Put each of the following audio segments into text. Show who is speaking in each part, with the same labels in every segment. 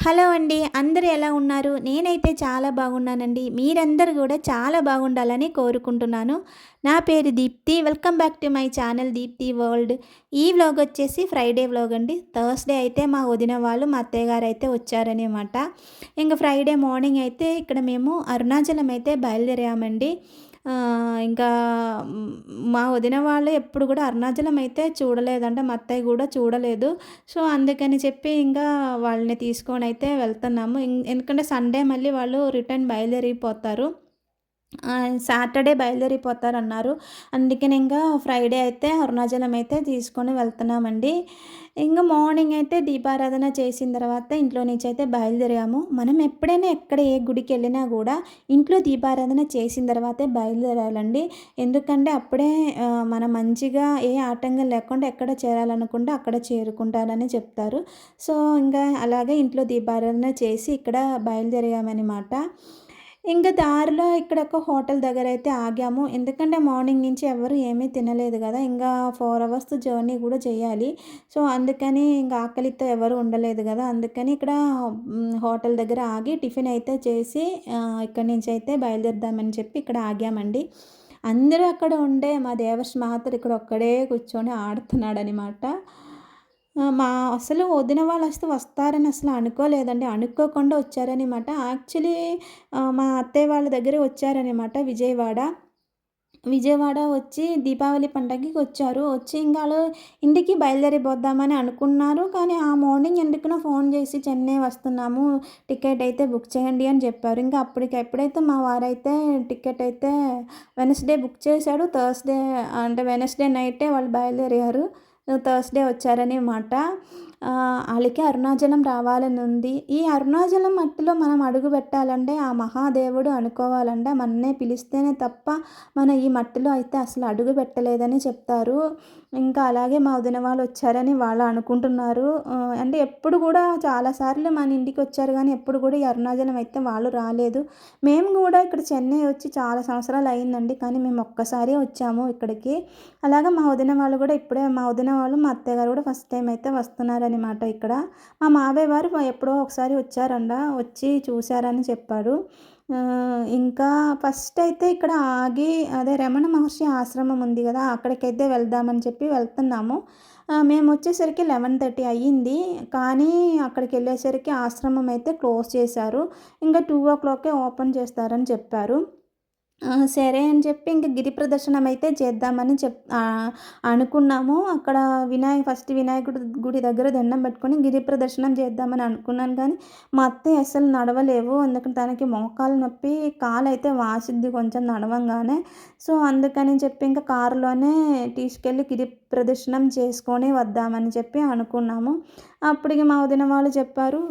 Speaker 1: Hello అండి. అందరూ ఎలా ఉన్నారు? నేనైతే చాలా బాగున్నానండి. మీరందరూ గూడా చాలా బాగుండాలని కోరుకుంటున్నాను. నా పేరు Deepti. Welcome back to my channel Deepti world. ఈ వ్లాగ్ వచ్చేసి ఫ్రైడే వ్లాగ్ అండి. థర్స్‌డే అయితే మా వదిన వాళ్ళు, మా అత్తయ్య గారైతే వచ్చారనమాట. ఇంక ఫ్రైడే మార్నింగ్ అయితే ఇక్కడ మేము అరుణాచలం అయితే బయలుదేరామండి. ఇంకా మా వదిన వాళ్ళు ఎప్పుడు కూడా అరుణాచలం అయితే చూడలేదంట. మా అత్తయ్య కూడా చూడలేదు. సో, అందుకని చెప్పి ఇంకా వాళ్ళని తీసుకొనైతే వెళ్తున్నాము. ఎందుకంటే సండే మళ్ళీ వాళ్ళు రిటర్న్ బయలుదేరిపోతారు. సాటర్డే బయలుదేరిపోతారన్నారు. అందుకని ఇంకా ఫ్రైడే అయితే అరుణాచలం అయితే తీసుకొని వెళ్తున్నామండి. ఇంక మార్నింగ్ అయితే దీపారాధన చేసిన తర్వాత ఇంట్లో నుంచి అయితే బయలుదేరాము. మనం ఎప్పుడైనా ఎక్కడ ఏ గుడికెళ్ళినా గూడా ఇంట్లో దీపారాధన చేసిన తర్వాతే బయలుదేరాలండి. ఎందుకంటే అప్పుడే మనం మంచిగా ఏ ఆటంకం లేకుండా ఎక్కడ చేరాలనుకుంటే అక్కడ చేరుకుంటారని చెప్తారు. సో, ఇంకా అలాగే ఇంట్లో దీపారాధన చేసి ఇక్కడ బయలుదేరామనమాట. ఇంక దారిలో ఇక్కడ ఒక హోటల్ దగ్గరైతే ఆగాము. ఎందుకంటే మార్నింగ్ నుంచి ఎవ్వరు ఏమీ తినలేదు గదా! ఇంగా 4 అవర్స్ జర్నీ గూడా చేయాలి. సో, అందుకని ఇంక ఆకలితో ఎవరు ఉండలేదు గదా! అందుకని ఇక్కడ హోటల్ దగ్గర ఆగి టిఫిన్ అయితే చేసి ఇక్కడి నుంచయితే బయలుదేరుదామని చెప్పి ఇక్కడ ఆగామండి. అందరూ అక్కడ ఉండే మా దేవర్షి మాత్రం ఇక్కడ ఒక్కడే కూర్చొని ఆడుతున్నాడనమాట. మా అసలు వదిన వాళ్ళసలు వస్తారని అసలు అనుకోలేదండి. అనుకోకుండా వచ్చారనమాట. యాక్చువల్లీ మా అత్తయ్య వాళ్ళ దగ్గరే వచ్చారనమాట విజయవాడ. విజయవాడ వచ్చి దీపావళి పండగకి వచ్చారు. వచ్చి ఇంక ఆళ్ళు ఇంటికి బయలుదేరిపోదామని అనుకున్నారు. కానీ ఆ మార్నింగ్ ఎందుకునో ఫోన్ చేసి చెన్నై వస్తున్నాము. టికెట్ అయితే బుక్ చేయండి అని చెప్పారు. ఇంకా అప్పటికప్పుడైతే మా వారైతే టికెట్ అయితే వెడ్నెస్‌డే బుక్ చేశాడు. థర్స్‌డే అంటే వెడ్నెస్‌డే నైటే వాళ్ళు బయలుదేరారు. థర్స్‌డే వచ్చారనమాట. ఆళ్ళకి అరుణాచలం రావాలని ఉంది. ఈ అరుణాచలం మట్టిలో మనం అడుగు పెట్టాలంటే ఆ మహాదేవుడు అనుకోవాలంటే మననే పిలిస్తేనే తప్ప మన ఈ మట్టిలో అయితే అసలు అడుగు పెట్టలేదని చెప్తారు. ఇంకా అలాగే మా వదిన వాళ్ళు వచ్చారని వాళ్ళు అనుకుంటున్నారు. అంటే ఎప్పుడు కూడా చాలా సార్లు మన ఇంటికి వచ్చారు గానీ ఎప్పుడు కూడా ఈ అరుణాచలం అయితే వాళ్ళు రాలేదు. మేము కూడా ఇక్కడ చెన్నై వచ్చి చాలా సంవత్సరాలు అయిందండి. కానీ మేము ఒక్కసారే వచ్చాము ఇక్కడికి. అలాగే మా వదిన వాళ్ళు కూడా ఇప్పుడే మా వదిన వాళ్ళు, మా అత్తయ్య గారు కూడా ఫస్ట్ టైం అయితే వస్తున్నారనమాట ఇక్కడ. మా మావయ్య వారు ఎప్పుడో ఒకసారి వచ్చారంట. వచ్చి చూసారని చెప్పారు. ఇంకా ఫస్ట్ అయితే ఇక్కడ ఆగి అదే రమణ మహర్షి ఆశ్రమం ఉంది గదా! అక్కడికైతే వెళ్దామని చెప్పి వెళ్తున్నాము. మేమొచ్చేసరికి 11:30 అయ్యింది. కానీ అక్కడికెళ్ళేసరికి ఆశ్రమం అయితే క్లోజ్ చేశారు. ఇంకా 2:00కే ఓపెన్ చేస్తారని చెప్పారు. సరే అని చెప్పి ఇంక గిరి ప్రదర్శనం అయితే చేద్దామని అనుకున్నాము. అక్కడ ఫస్ట్ వినాయకుడి గుడి దగ్గర దండం పెట్టుకొని గిరి ప్రదర్శనం చేద్దామని అనుకున్నాను కానీ, మా అత్తయ్య అస్సలు నడవలేవు. అందుకని తనకి మోకాలు నొప్పి, కాలైతే వాసిద్ది కొంచెం నడవంగానే. సో, అందుకని చెప్పి ఇంకా కారులోనే తీసుకెళ్ళి గిరి ప్రదర్శనం చేసుకొని వద్దామని చెప్పి అనుకున్నాము. అప్పటికి మా వదిన వాళ్ళు చెప్పారు,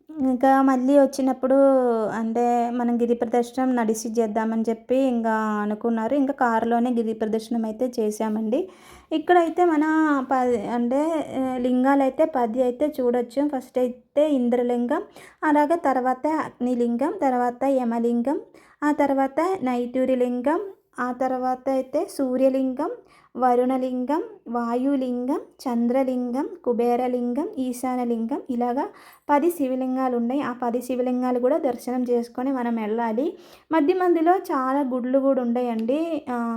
Speaker 1: ఇంకా మళ్ళీ వచ్చినప్పుడు అంటే మనం గిరి ప్రదర్శనం నడిచి చేద్దామని చెప్పి ఇంకా అనుకున్నారు. ఇంకా కారులోనే గిరి ప్రదర్శనం అయితే చేశామండి. ఇక్కడైతే మన అంటే లింగాలైతే 10 అయితే చూడొచ్చు. ఫస్ట్ అయితే ఇంద్రలింగం, అలాగే తర్వాత అగ్నిలింగం, తర్వాత యమలింగం, ఆ తర్వాత నైటూరి లింగం, ఆ తర్వాత అయితే సూర్యలింగం, వరుణలింగం, వాయులింగం, చంద్రలింగం, కుబేరలింగం, ఈశాన్యలింగం ఇలాగా 10 శివలింగాలు ఉన్నాయి. ఆ 10 శివలింగాలు కూడా దర్శనం చేసుకొని మనం వెళ్ళాలి. మధ్యలో చాలా గుడులు కూడా ఉంటాయండి.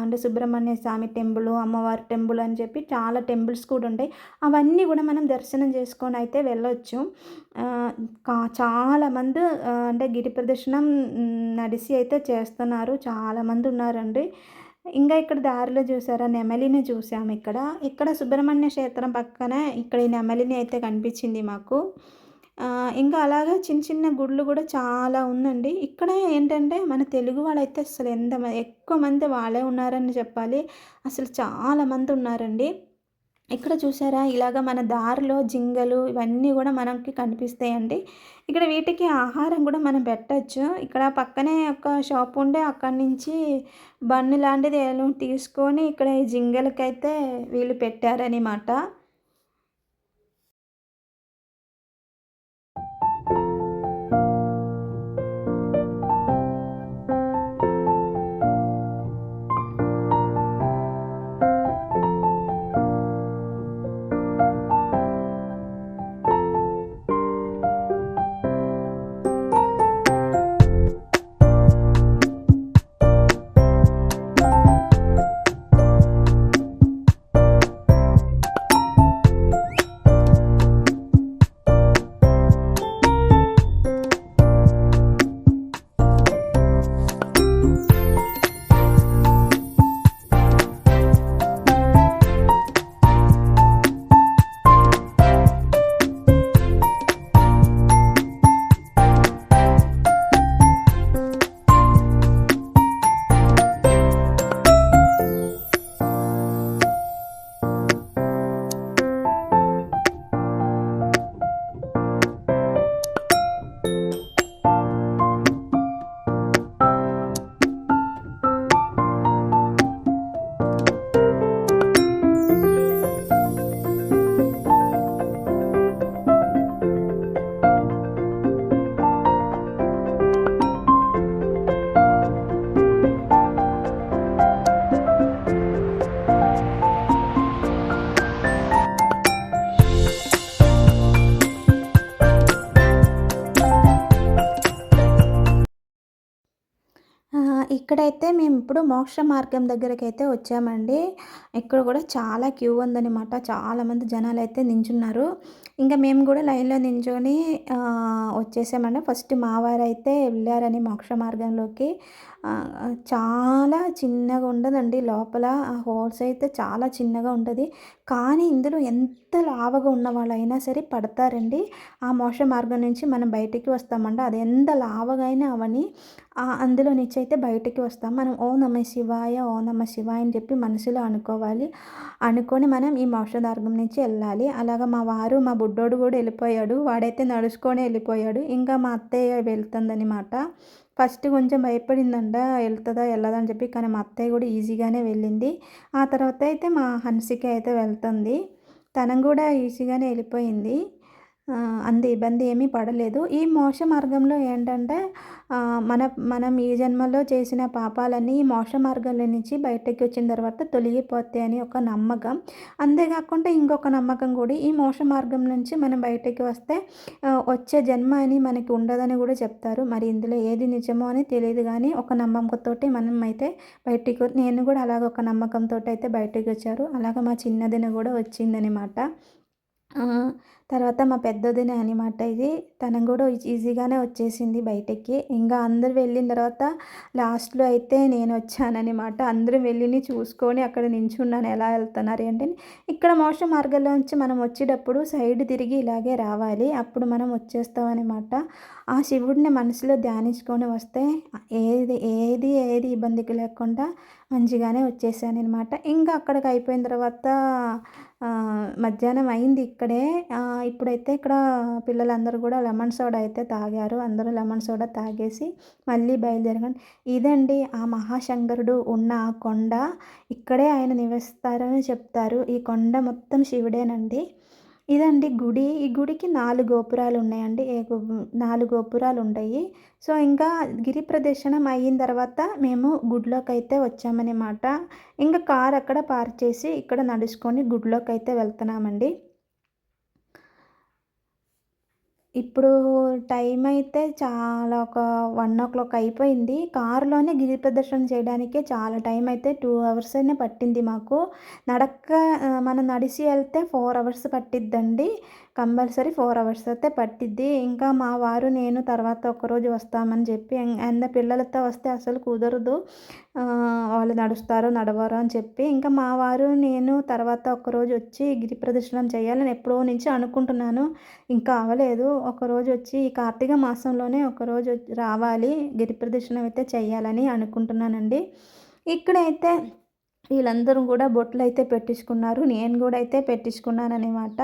Speaker 1: అంటే సుబ్రహ్మణ్య స్వామి టెంపుల్, అమ్మవారి టెంపుల్ అని చెప్పి చాలా టెంపుల్స్ కూడా ఉంటాయి. అవన్నీ కూడా మనం దర్శనం చేసుకొని అయితే వెళ్ళొచ్చు. చాలామంది అంటే గిరి ప్రదర్శనం నడిసి అయితే చేస్తున్నారు. చాలామంది ఉన్నారండి. ఇంకా ఇక్కడ దారిలో చూసారా నెమలిని చూసాము ఇక్కడ. ఇక్కడ సుబ్రహ్మణ్య క్షేత్రం పక్కనే ఇక్కడ ఈ నెమలిని అయితే కనిపించింది మాకు. ఇంకా అలాగే చిన్న చిన్న గుడులు కూడా చాలా ఉందండి. ఇక్కడ ఏంటంటే మన తెలుగు వాళ్ళైతే అసలు ఎక్కువ మంది వాళ్ళే ఉన్నారని చెప్పాలి. అసలు చాలా మంది ఉన్నారండి. ఇక్కడ చూసారా ఇలాగ మన దారిలో జింగలు ఇవన్నీ కూడా మనకి కనిపిస్తాయండి. ఇక్కడ వీటికి ఆహారం కూడా మనం పెట్టొచ్చు. ఇక్కడ పక్కనే ఒక షాప్ ఉండే అక్కడి నుంచి బన్ను లాంటిది ఏదో తీసుకొని ఇక్కడ ఈ జింగలకైతే వీళ్ళు పెట్టారనమాట. ఇక్కడైతే మేము ఇప్పుడు మోక్ష మార్గం దగ్గరకైతే వచ్చామండి. ఇక్కడ కూడా చాలా క్యూ ఉందనమాట. చాలామంది జనాలైతే నించున్నారు. ఇంకా మేము కూడా లైన్‌లో నించొని వచ్చేసామండి. ఫస్ట్ మా వారైతే వెళ్ళారని మోక్ష మార్గంలోకి. చాలా చిన్నగా ఉండదండి లోపల. ఆ హోల్స్ అయితే చాలా చిన్నగా ఉంటది. కానీ ఇందులో ఎంత లావుగా ఉన్నవాళ్ళైనా సరే పడతారండి. ఆ మోక్ష మార్గం నుంచి మనం బయటికి వస్తామండి. అది ఎంత లావుగా అయినా అవ్వని అందులో నుంచి అయితే బయటికి వస్తాం. మనం ఓం నమః శివాయ, ఓం నమః శివాయ అని చెప్పి మనసులో అనుకోవాలి. అనుకోని మనం ఈ మోక్ష మార్గం నుంచి వెళ్ళాలి. అలాగా మా వారు, మా బుడ్డోడు కూడా వెళ్ళిపోయాడు. వాడైతే నడుచుకొనే వెళ్ళిపోయాడు. ఇంకా మా అత్తయ్య వెళ్తుందనమాట. ఫస్ట్ కొంచెం భయపడిందంట వెళ్తదా వెళ్ళదా అని చెప్పి. కానీ మా అత్తయ్య కూడా ఈజీగానే వెళ్ళింది. ఆ తర్వాత అయితే మా హన్సిక అయితే వెళ్తుంది. తను కూడా ఈజీగానే వెళ్ళిపోయింది. అంత ఇబ్బంది ఏమీ పడలేదు. ఈ మోక్ష మార్గంలో ఏంటంటే మనం ఈ జన్మలో చేసిన పాపాలన్నీ ఈ మోక్ష మార్గంలో నుంచి బయటకి వచ్చిన తర్వాత తొలగిపోతాయని ఒక నమ్మకం. అంతేకాకుండా ఇంకొక నమ్మకం కూడా ఈ మోక్ష మార్గం నుంచి మనం బయటకి వస్తే వచ్చే జన్మ అని మనకి ఉండదని కూడా చెప్తారు. మరి ఇందులో ఏది నిజమో అని తెలియదు కానీ ఒక నమ్మకంతోటి మనం అయితే బయటికి నేను కూడా అలాగ ఒక నమ్మకంతో అయితే బయటకి వచ్చారు. అలాగ మా చిన్నదిన కూడా వచ్చిందనమాట. తర్వాత మా పెద్దదినే అనమాట ఇది. తను కూడా ఈజీగానే వచ్చేసింది బయటకి. ఇంకా అందరూ వెళ్ళిన తర్వాత లాస్ట్‌లో అయితే నేను వచ్చాననమాట. అందరూ వెళ్ళి చూసుకొని అక్కడ నించున్నాను ఎలా వెళ్తున్నారు ఏంటి అని. ఇక్కడ మోక్ష మార్గంలోంచి మనం వచ్చేటప్పుడు సైడ్ తిరిగి ఇలాగే రావాలి. అప్పుడు మనం వచ్చేస్తామనమాట. ఆ శివుడిని మనసులో ధ్యానించుకొని వస్తే ఏది ఇబ్బందికి లేకుండా మంచిగానే వచ్చేసాననమాట. ఇంకా అక్కడికి అయిపోయిన తర్వాత మధ్యాహ్నం అయింది ఇక్కడే. ఇప్పుడైతే ఇక్కడ పిల్లలందరూ కూడా లెమన్ సోడా అయితే తాగారు. అందరూ లెమన్ సోడా తాగేసి మళ్ళీ బయలుదేరాం. ఇదండి ఆ మహాశంకరుడు ఉన్న ఆ కొండ. ఇక్కడే ఆయన నివసిస్తారని చెప్తారు. ఈ కొండ మొత్తం శివుడేనండి. ఇదండి గుడి. ఈ గుడికి 4 గోపురాలు ఉన్నాయండి. 4 గోపురాలు ఉంటాయి. సో, ఇంకా గిరి ప్రదక్షిణం అయిన తర్వాత మేము గుడిలోకైతే వచ్చామనమాట. ఇంకా కార్ అక్కడ పార్క్ చేసి ఇక్కడ నడుచుకొని గుడిలోకైతే వెళ్తున్నామండి. ఇప్పుడు టైం అయితే చాలా ఒక 1:00 అయిపోయింది. కారులోనే గిరి ప్రదర్శన చేయడానికే చాలా టైం అయితే 2 అవర్స్ అయినా పట్టింది మాకు. మనం నడిచి వెళ్తే 4 అవర్స్ పట్టిద్దండి. కంపల్సరీ 4 అవర్స్ అయితే పట్టిద్ది. ఇంకా మా వారు నేను తర్వాత ఒకరోజు వస్తామని చెప్పి అండ్ పిల్లలతో వస్తే అసలు కుదరదు. వాళ్ళు నడుస్తారో నడవరో అని చెప్పి ఇంకా మా వారు నేను తర్వాత ఒకరోజు వచ్చి గిరి ప్రదక్షిణం చేయాలని ఎప్పుడో నుంచి అనుకుంటున్నాను. ఇంకా అవ్వలేదు. ఒకరోజు వచ్చి ఈ కార్తీక మాసంలోనే ఒకరోజు రావాలి. గిరి ప్రదక్షిణం అయితే చేయాలని అనుకుంటున్నానండి. ఇక్కడైతే వీళ్ళందరూ కూడా బొట్లయితే పెట్టించుకున్నారు. నేను కూడా అయితే పెట్టించుకున్నాననమాట.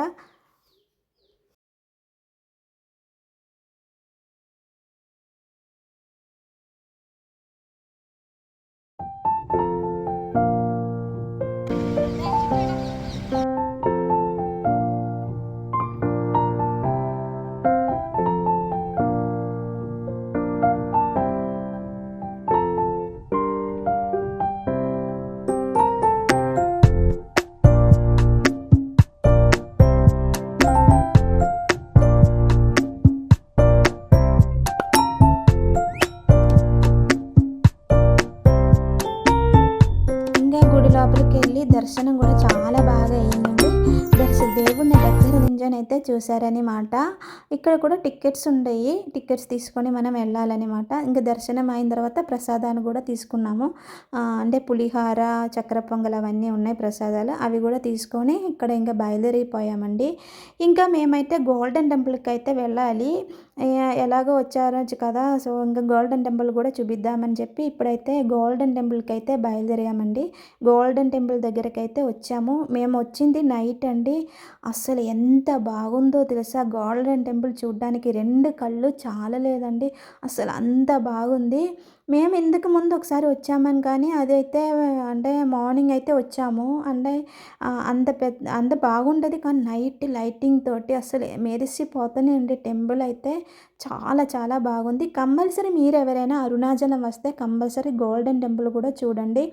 Speaker 1: గుడి లోపలికెళ్ళి దర్శనం కూడా చాలా బాగా అయిందండి. దేవుడిని దగ్గర నుంచొనైతే చూశారనమాట. ఇక్కడ కూడా టికెట్స్ ఉండయి. టికెట్స్ తీసుకొని మనం వెళ్ళాలనమాట. ఇంకా దర్శనం అయిన తర్వాత ప్రసాదాన్ని కూడా తీసుకున్నాము. అంటే పులిహార, చక్కెర పొంగల్ అవన్నీ ఉన్నాయి ప్రసాదాలు. అవి కూడా తీసుకొని ఇక్కడ ఇంకా బయలుదేరిపోయామండి. ఇంకా మేమైతే గోల్డెన్ టెంపుల్కి అయితే వెళ్ళాలి. ఎలాగో వచ్చారో కదా, సో ఇంకా గోల్డెన్ టెంపుల్ కూడా చూపిద్దామని చెప్పి ఇప్పుడైతే గోల్డెన్ టెంపుల్కి అయితే బయలుదేరామండి. గోల్డెన్ టెంపుల్ దగ్గరకైతే వచ్చాము. మేము వచ్చింది నైట్ అండి. అస్సలు ఎంత బాగుందో తెలుసా గోల్డెన్ టెంపుల్ చూడ్డానికి 2 కళ్ళు చాలలేదండి. అసలు అంత బాగుంది. మేము ఇంతకు ముందు ఒకసారి వచ్చామని కానీ అదైతే అంటే మార్నింగ్ అయితే వచ్చాము. అంటే అంత బాగుంటుంది కానీ నైట్ లైటింగ్ తోటి అసలు మెరిసిపోతూనే ఉండే టెంపుల్ అయితే చాలా చాలా బాగుంది. కంపల్సరీ మీరు ఎవరైనా అరుణాచలం వస్తే కంపల్సరీ గోల్డెన్ టెంపుల్ కూడా చూడండి.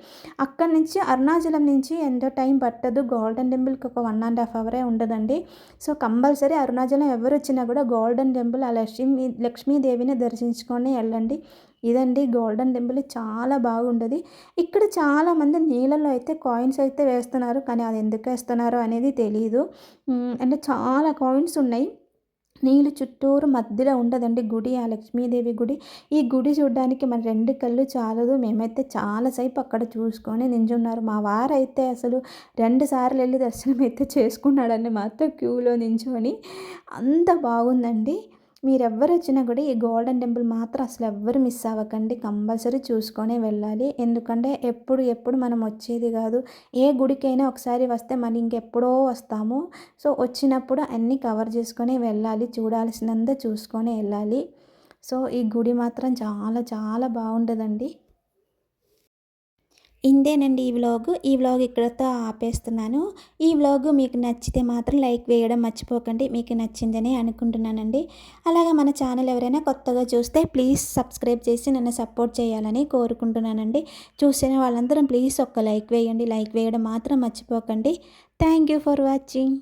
Speaker 1: అక్కడి నుంచి అరుణాచలం నుంచి ఎంతో టైం పట్టదు. గోల్డెన్ టెంపుల్కి ఒక 1.5 అవరే ఉండదండి. సో కంపల్సరీ అరుణాచలం ఎవరు వచ్చినా కూడా గోల్డెన్ టెంపుల్ ఆ లక్ష్మీదేవిని దర్శించుకొని వెళ్ళండి. ఇదండి గోల్డెన్ టెంపుల్ చాలా బాగుంటది. ఇక్కడ చాలామంది నీళ్ళలో అయితే కాయిన్స్ అయితే వేస్తున్నారు. కానీ అది ఎందుకు వేస్తున్నారో అనేది తెలీదు. అంటే చాలా కాయిన్స్ ఉన్నాయి. నీళ్ళు చుట్టూరు మధ్యలో ఉంటదండి గుడి. ఆ లక్ష్మీదేవి గుడి. ఈ గుడి చూడ్డానికి మన 2 కళ్ళు చాలదు. మేమైతే చాలా సేపు అక్కడ చూసుకొని నించున్నారు. మా వారైతే అసలు 2 సార్లు ఎళ్లి దర్శనం అయితే చేసుకున్నాడండి మాతో క్యూలో నించొని. అంత బాగుందండి. మీరెవ్వరొచ్చినా కూడా ఈ గోల్డెన్ టెంపుల్ మాత్రం అసలెవ్వరు మిస్ అవ్వకండి. కంపల్సరీ చూసుకొనే వెళ్ళాలి. ఎందుకంటే ఎప్పుడు మనం వచ్చేది గాదు. ఏ గుడికైనా ఒకసారి వస్తే మళ్ళీ ఇంకెప్పుడో వస్తాము. సో, వచ్చినప్పుడు అన్నీ కవర్ చేసుకొని వెళ్ళాలి. చూడాల్సినంత చూసుకొని ఎళ్ళాలి. సో, ఈ గుడి మాత్రం చాలా చాలా బావుంటదండి. ఇంతేనండి ఈ వ్లాగు. ఈ వ్లాగ్ ఇక్కడితో ఆపేస్తున్నాను. ఈ వ్లాగు మీకు నచ్చితే మాత్రం లైక్ వేయడం మర్చిపోకండి. మీకు నచ్చిందని అనుకుంటున్నానండి. అలాగే మన ఛానల్ ఎవరైనా కొత్తగా చూస్తే ప్లీజ్ సబ్స్క్రైబ్ చేసి నన్ను సపోర్ట్ చేయాలని కోరుకుంటున్నానండి. చూసిన వాళ్ళందరం ప్లీజ్ ఒక్క లైక్ వేయండి. లైక్ వేయడం మాత్రం మర్చిపోకండి. Thank you for watching.